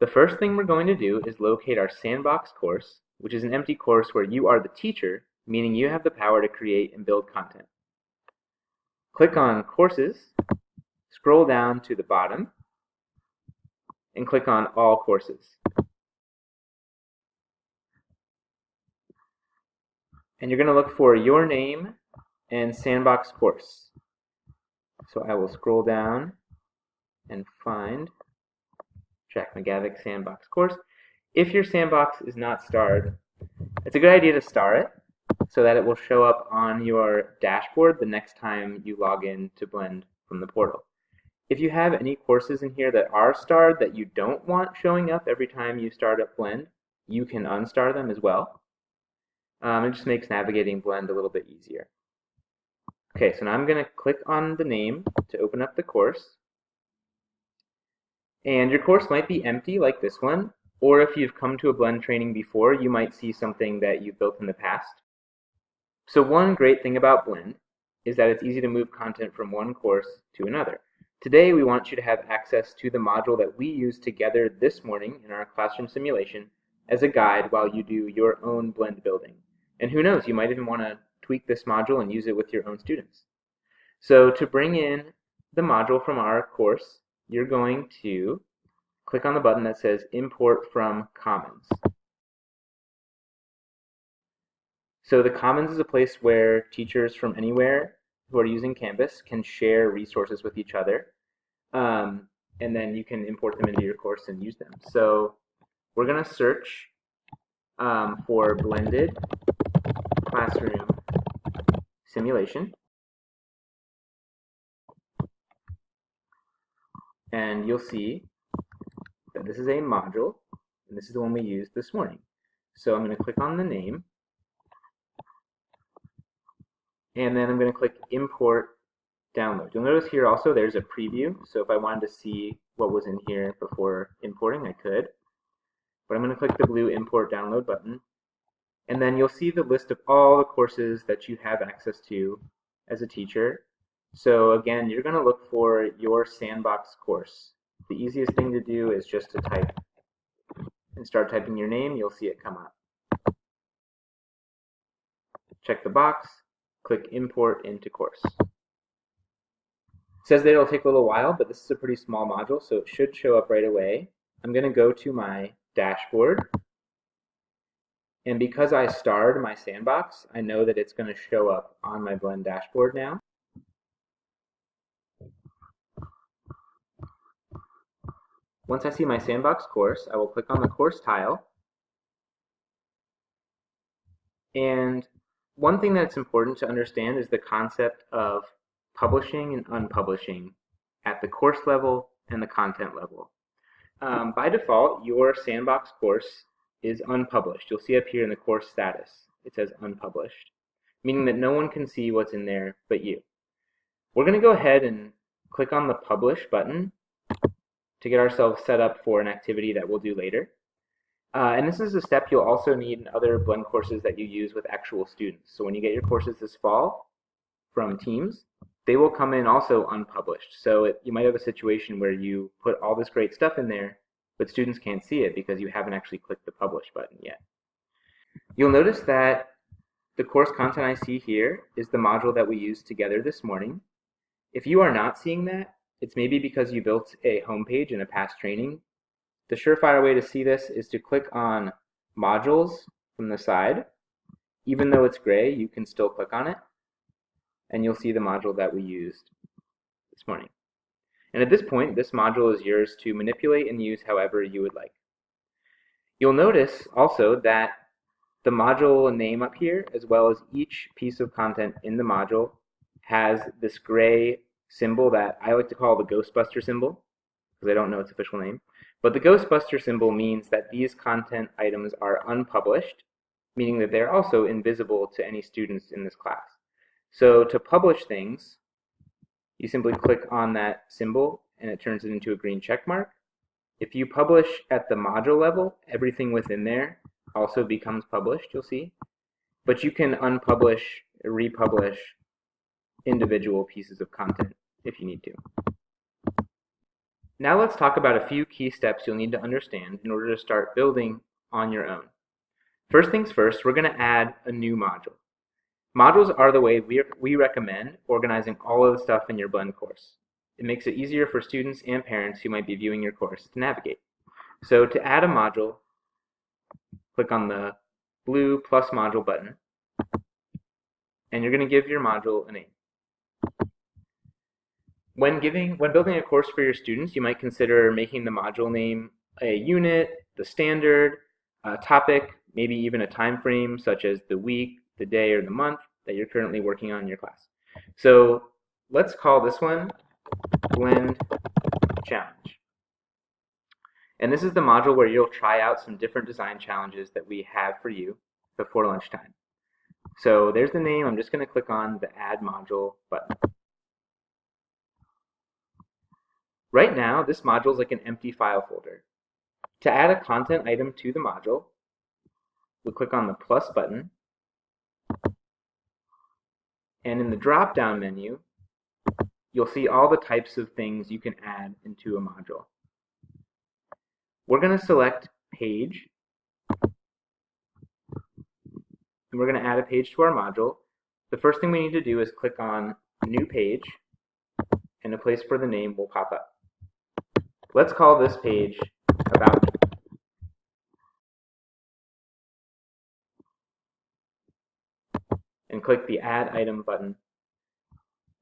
The first thing we're going to do is locate our sandbox course, which is an empty course where you are the teacher, meaning you have the power to create and build content. Click on Courses, scroll down to the bottom, and click on All Courses. And you're going to look for your name and sandbox course. So I will scroll down and find Jack McGavick sandbox course. If your sandbox is not starred, it's a good idea to star it so that it will show up on your dashboard the next time you log in to Blend from the portal. If you have any courses in here that are starred that you don't want showing up every time you start up Blend, you can unstar them as well. It just makes navigating Blend a little bit easier. Okay, so now I'm going to click on the name to open up the course. And your course might be empty like this one, or if you've come to a Blend training before, you might see something that you've built in the past. So one great thing about Blend is that it's easy to move content from one course to another. Today we want you to have access to the module that we used together this morning in our classroom simulation as a guide while you do your own Blend building. And who knows, you might even want to tweak this module and use it with your own students. So to bring in the module from our course, you're going to click on the button that says Import from Commons. So the Commons is a place where teachers from anywhere who are using Canvas can share resources with each other, and then you can import them into your course and use them. So we're going to search for Blended Classroom Simulation, and you'll see that this is a module, and this is the one we used this morning. So I'm going to click on the name, and then I'm going to click Import Download. You'll notice here also there's a preview, so if I wanted to see what was in here before importing, I could. But I'm going to click the blue Import Download button, and then you'll see the list of all the courses that you have access to as a teacher. So again, you're going to look for your sandbox course. The easiest thing to do is just to type and start typing your name. You'll see it come up. Check the box, click Import into Course. It says that it'll take a little while, but this is a pretty small module, so it should show up right away. I'm going to go to my dashboard, and because I starred my sandbox, I know that it's going to show up on my Blend dashboard now. Once I see my sandbox course, I will click on the course tile. And one thing that's important to understand is the concept of publishing and unpublishing at the course level and the content level. By default, your sandbox course is unpublished. You'll see up here in the course status, it says unpublished, meaning that no one can see what's in there but you. We're going to go ahead and click on the Publish button to get ourselves set up for an activity that we'll do later. And this is a step you'll also need in other Blend courses that you use with actual students. So when you get your courses this fall from teams, they will come in also unpublished. So you might have a situation where you put all this great stuff in there, but students can't see it because you haven't actually clicked the Publish button yet. You'll notice that the course content I see here is the module that we used together this morning. If you are not seeing that, it's maybe because you built a homepage in a past training. The surefire way to see this is to click on Modules from the side. Even though it's gray, you can still click on it, and you'll see the module that we used this morning. And at this point, this module is yours to manipulate and use however you would like. You'll notice also that the module name up here, as well as each piece of content in the module, has this gray symbol that I like to call the Ghostbuster symbol, because I don't know its official name. But the Ghostbuster symbol means that these content items are unpublished, meaning that they're also invisible to any students in this class. So to publish things, you simply click on that symbol and it turns it into a green check mark. If you publish at the module level, everything within there also becomes published, you'll see. But you can unpublish, republish individual pieces of content if you need to. Now let's talk about a few key steps you'll need to understand in order to start building on your own. First things first, we're going to add a new module. Modules are the way we recommend organizing all of the stuff in your Blend course. It makes it easier for students and parents who might be viewing your course to navigate. So to add a module, click on the blue plus module button, and you're going to give your module a name. When building a course for your students, you might consider making the module name a unit, the standard, a topic, maybe even a time frame such as the week, the day, or the month that you're currently working on in your class. So let's call this one Blend Challenge. And this is the module where you'll try out some different design challenges that we have for you before lunchtime. So there's the name. I'm just going to click on the Add Module button. Right now, this module is like an empty file folder. To add a content item to the module, we'll click on the plus button, and in the drop-down menu, you'll see all the types of things you can add into a module. We're going to select Page, and we're going to add a page to our module. The first thing we need to do is click on New Page, and a place for the name will pop up. Let's call this page About Me. And click the Add Item button.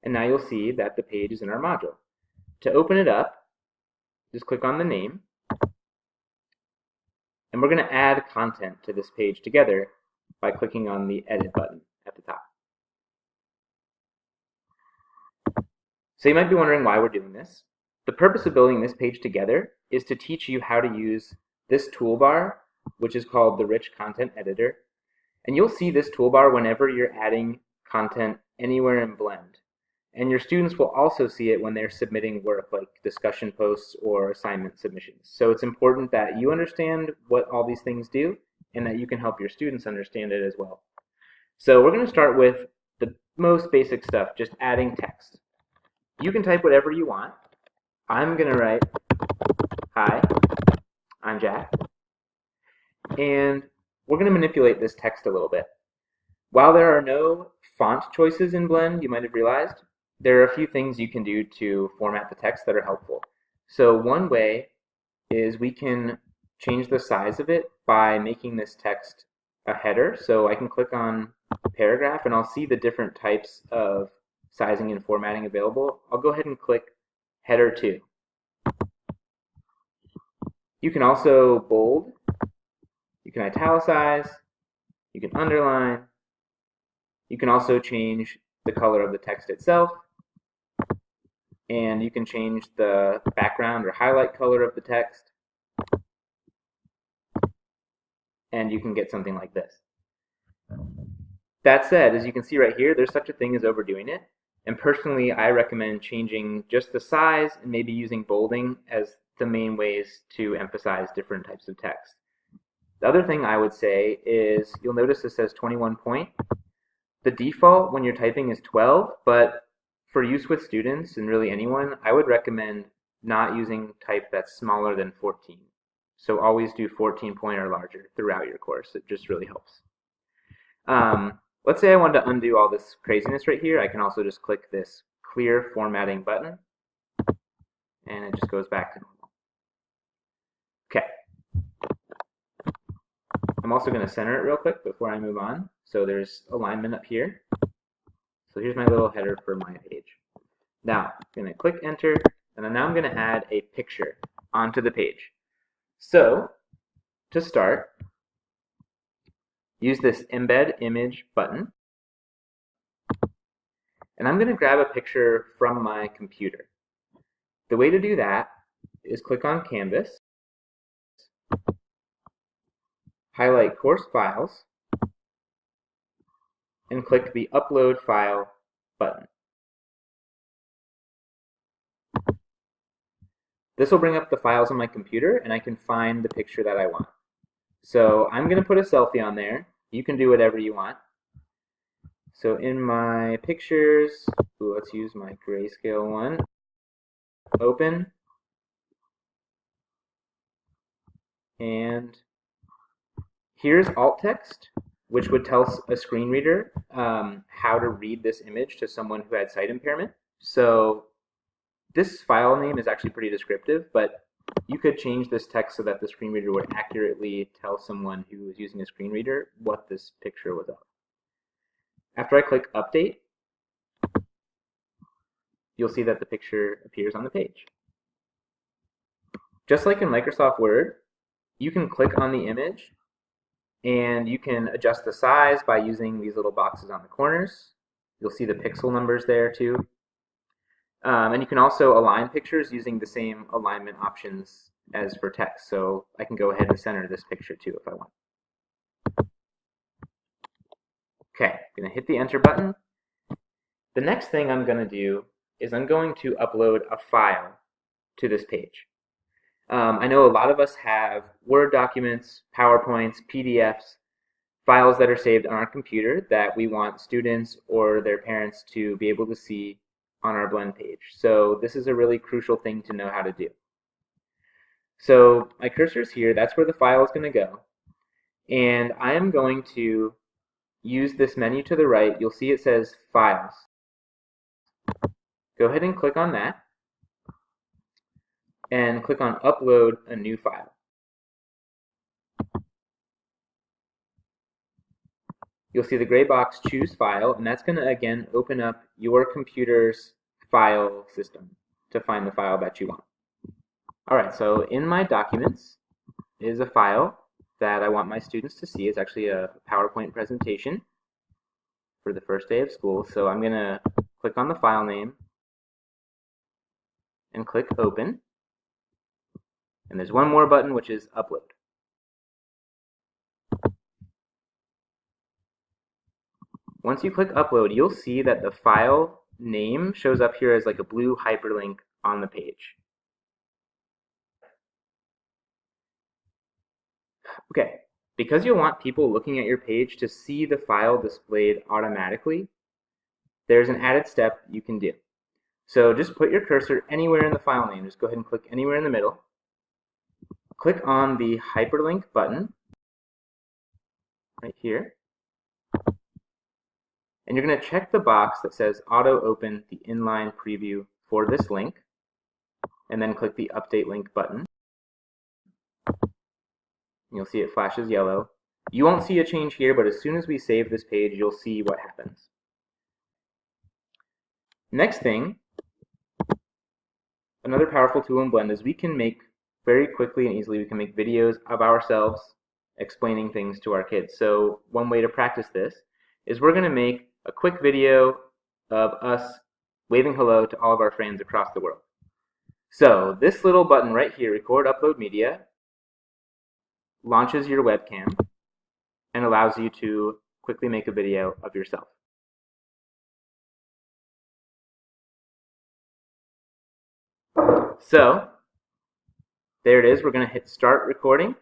And now you'll see that the page is in our module. To open it up, just click on the name. And we're going to add content to this page together by clicking on the Edit button at the top. So you might be wondering why we're doing this. The purpose of building this page together is to teach you how to use this toolbar, which is called the Rich Content Editor. And you'll see this toolbar whenever you're adding content anywhere in Blend. And your students will also see it when they're submitting work like discussion posts or assignment submissions. So it's important that you understand what all these things do and that you can help your students understand it as well. So we're going to start with the most basic stuff, just adding text. You can type whatever you want. I'm going to write, "Hi, I'm Jack." And we're going to manipulate this text a little bit. While there are no font choices in Blend, you might have realized, there are a few things you can do to format the text that are helpful. So one way is we can change the size of it by making this text a header. So I can click on paragraph and I'll see the different types of sizing and formatting available. I'll go ahead and click Header 2. You can also bold, you can italicize, you can underline, you can also change the color of the text itself, and you can change the background or highlight color of the text, and you can get something like this. That said, as you can see right here, there's such a thing as overdoing it. And personally, I recommend changing just the size and maybe using bolding as the main ways to emphasize different types of text. The other thing I would say is you'll notice this says 21 point. The default when you're typing is 12, but for use with students and really anyone, I would recommend not using type that's smaller than 14. So always do 14 point or larger throughout your course. It just really helps. Let's say I wanted to undo all this craziness right here. I can also just click this clear formatting button, and it just goes back to normal. Okay. I'm also going to center it real quick before I move on. So there's alignment up here. So here's my little header for my page. Now, I'm going to click enter, and then now I'm going to add a picture onto the page. So, to start, use this embed image button, and I'm going to grab a picture from my computer. The way to do that is click on Canvas, highlight Course Files, and click the Upload File button. This will bring up the files on my computer, and I can find the picture that I want. So I'm going to put a selfie on there. You can do whatever you want. So in my pictures, let's use my grayscale one. Open. And here's alt text, which would tell a screen reader how to read this image to someone who had sight impairment. So this file name is actually pretty descriptive, but you could change this text so that the screen reader would accurately tell someone who was using a screen reader what this picture was of. After I click Update, you'll see that the picture appears on the page. Just like in Microsoft Word, you can click on the image and you can adjust the size by using these little boxes on the corners. You'll see the pixel numbers there too. And you can also align pictures using the same alignment options as for text. So I can go ahead and center this picture too if I want. Okay, I'm going to hit the enter button. The next thing I'm going to do is I'm going to upload a file to this page. I know a lot of us have Word documents, PowerPoints, PDFs, files that are saved on our computer that we want students or their parents to be able to see on our Blend page. So this is a really crucial thing to know how to do. So my cursor is here, that's where the file is going to go. And I am going to use this menu to the right. You'll see it says Files. Go ahead and click on that. And click on Upload a new file. You'll see the gray box Choose File, and that's going to again open up your computer's file system to find the file that you want. Alright, so in my documents is a file that I want my students to see. It's actually a PowerPoint presentation for the first day of school. So I'm going to click on the file name and click Open. And there's one more button, which is Upload. Once you click Upload, you'll see that the file name shows up here as like a blue hyperlink on the page. Okay, because you want people looking at your page to see the file displayed automatically, there's an added step you can do. So just put your cursor anywhere in the file name. Just go ahead and click anywhere in the middle. Click on the hyperlink button right here. And you're going to check the box that says Auto Open the inline preview for this link. And then click the Update Link button. You'll see it flashes yellow. You won't see a change here, but as soon as we save this page, you'll see what happens. Next thing, another powerful tool in Blend is we can make very quickly and easily, we can make videos of ourselves explaining things to our kids. So one way to practice this is we're going to make a quick video of us waving hello to all of our friends across the world. So this little button right here, Record Upload Media, launches your webcam and allows you to quickly make a video of yourself. So there it is. We're going to hit Start Recording.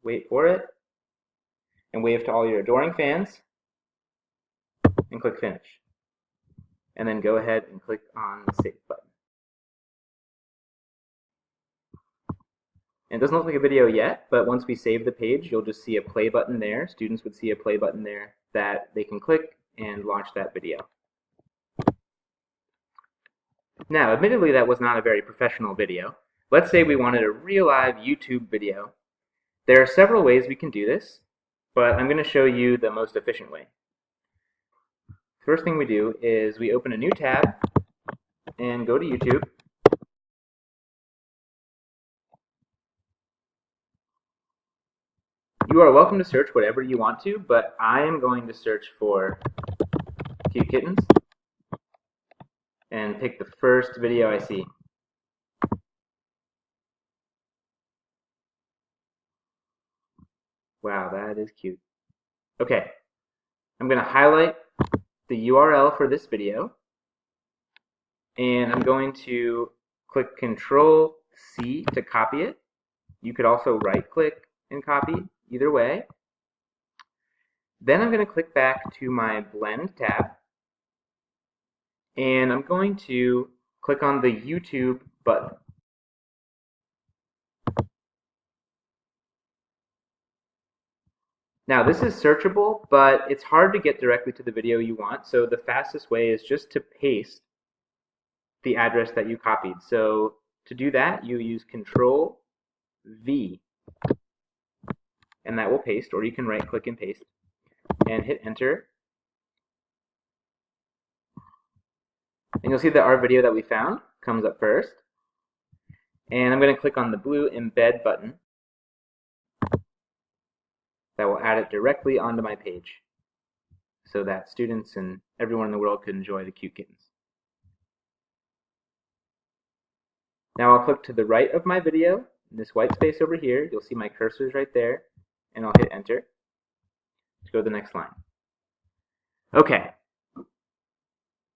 Wait for it. And wave to all your adoring fans. And click Finish. And then go ahead and click on the Save button. And it doesn't look like a video yet, but once we save the page, you'll just see a play button there. Students would see a play button there that they can click and launch that video. Now, admittedly, that was not a very professional video. Let's say we wanted a real live YouTube video. There are several ways we can do this, but I'm going to show you the most efficient way. First thing we do is we open a new tab and go to YouTube. You are welcome to search whatever you want to, but I am going to search for cute kittens and pick the first video I see. Wow, that is cute. Okay, I'm going to highlight the URL for this video, and I'm going to click Control-C to copy it. You could also right-click and copy, either way. Then I'm going to click back to my Blend tab, and I'm going to click on the YouTube button. Now this is searchable, but it's hard to get directly to the video you want, so the fastest way is just to paste the address that you copied. So to do that, you use Control V, and that will paste, or you can right click and paste, and hit enter. And you'll see that our video that we found comes up first. And I'm going to click on the blue embed button. That will add it directly onto my page so that students and everyone in the world could enjoy the cute kittens. Now I'll click to the right of my video, in this white space over here. You'll see my cursors right there, and I'll hit enter to go to the next line. Okay,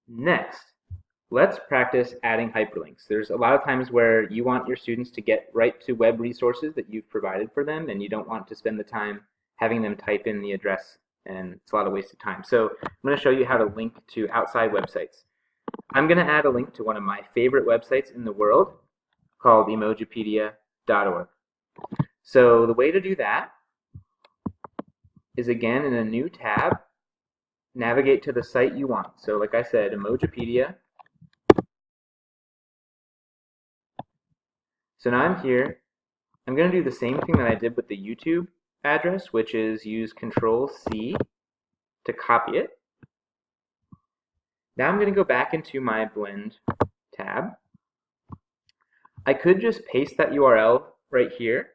next, let's practice adding hyperlinks. There's a lot of times where you want your students to get right to web resources that you've provided for them, and you don't want to spend the time having them type in the address, and it's a lot of wasted time. So I'm going to show you how to link to outside websites. I'm going to add a link to one of my favorite websites in the world called emojipedia.org. So the way to do that is, again, in a new tab, navigate to the site you want. So like I said, Emojipedia. So now I'm here. I'm going to do the same thing that I did with the YouTube address, which is use Control-C to copy it. Now I'm going to go back into my Blend tab. I could just paste that URL right here,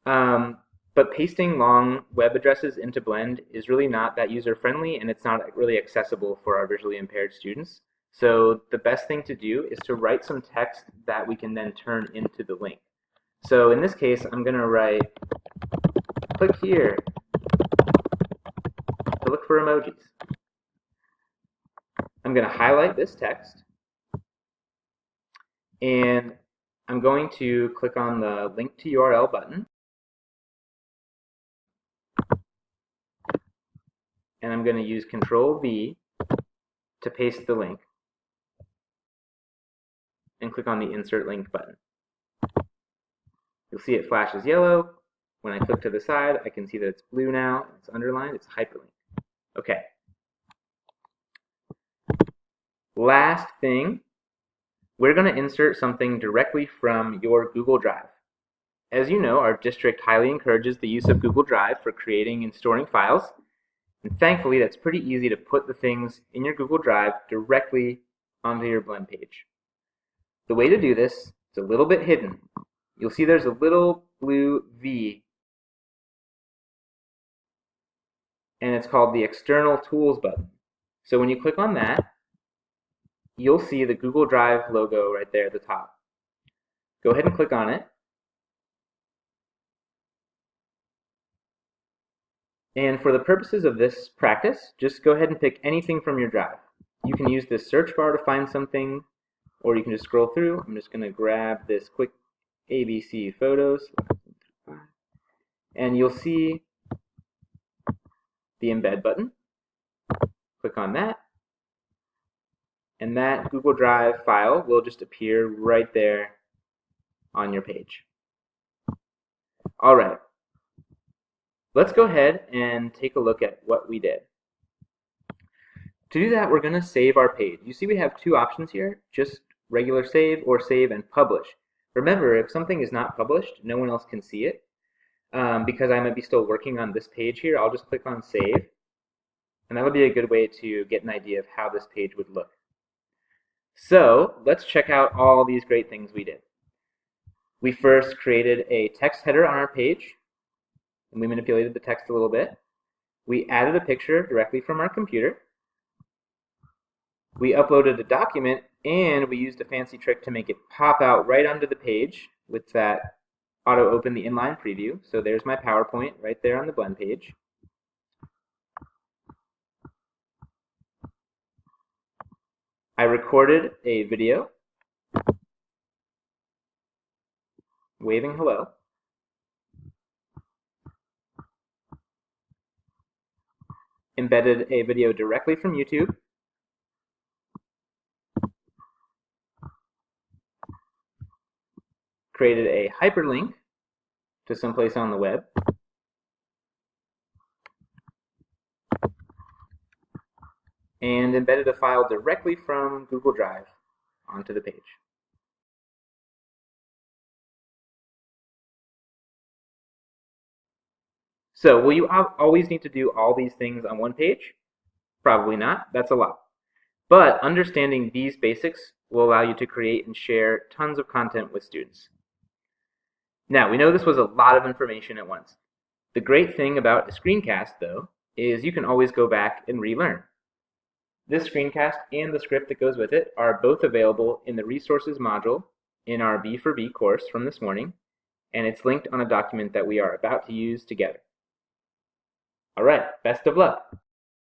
but pasting long web addresses into Blend is really not that user-friendly, and it's not really accessible for our visually impaired students. So the best thing to do is to write some text that we can then turn into the link. So in this case, I'm going to write, click here to look for emojis. I'm going to highlight this text, and I'm going to click on the link to URL button, and I'm going to use Control-V to paste the link, and click on the Insert Link button. You'll see it flashes yellow. When I click to the side, I can see that it's blue now. It's underlined. It's a hyperlink. Okay. Last thing, we're going to insert something directly from your Google Drive. As you know, our district highly encourages the use of Google Drive for creating and storing files. And thankfully, that's pretty easy to put the things in your Google Drive directly onto your Blend page. The way to do this is a little bit hidden. You'll see there's a little blue V, and it's called the External Tools button. So when you click on that, you'll see the Google Drive logo right there at the top. Go ahead and click on it. And for the purposes of this practice, just go ahead and pick anything from your drive. You can use this search bar to find something, or you can just scroll through. I'm just going to grab this quick ABC photos, and you'll see the embed button. Click on that, and that Google Drive file will just appear right there on your page. All right, let's go ahead and take a look at what we did. To do that, we're going to save our page. You see we have two options here, just regular save or save and publish. Remember, if something is not published, no one else can see it. Because I might be still working on this page here, I'll just click on save, and that'll be a good way to get an idea of how this page would look. So let's check out all these great things we did. We first created a text header on our page, and we manipulated the text a little bit. We added a picture directly from our computer. We uploaded a document, and we used a fancy trick to make it pop out right onto the page with that auto open the inline preview. So there's my PowerPoint right there on the Blend page. I recorded a video waving hello. Embedded a video directly from YouTube. created a hyperlink to someplace on the web, and embedded a file directly from Google Drive onto the page. So will you always need to do all these things on one page? Probably not. That's a lot. But understanding these basics will allow you to create and share tons of content with students. Now, we know this was a lot of information at once. The great thing about a screencast, though, is you can always go back and relearn. This screencast and the script that goes with it are both available in the resources module in our B4B course from this morning, and it's linked on a document that we are about to use together. All right, best of luck.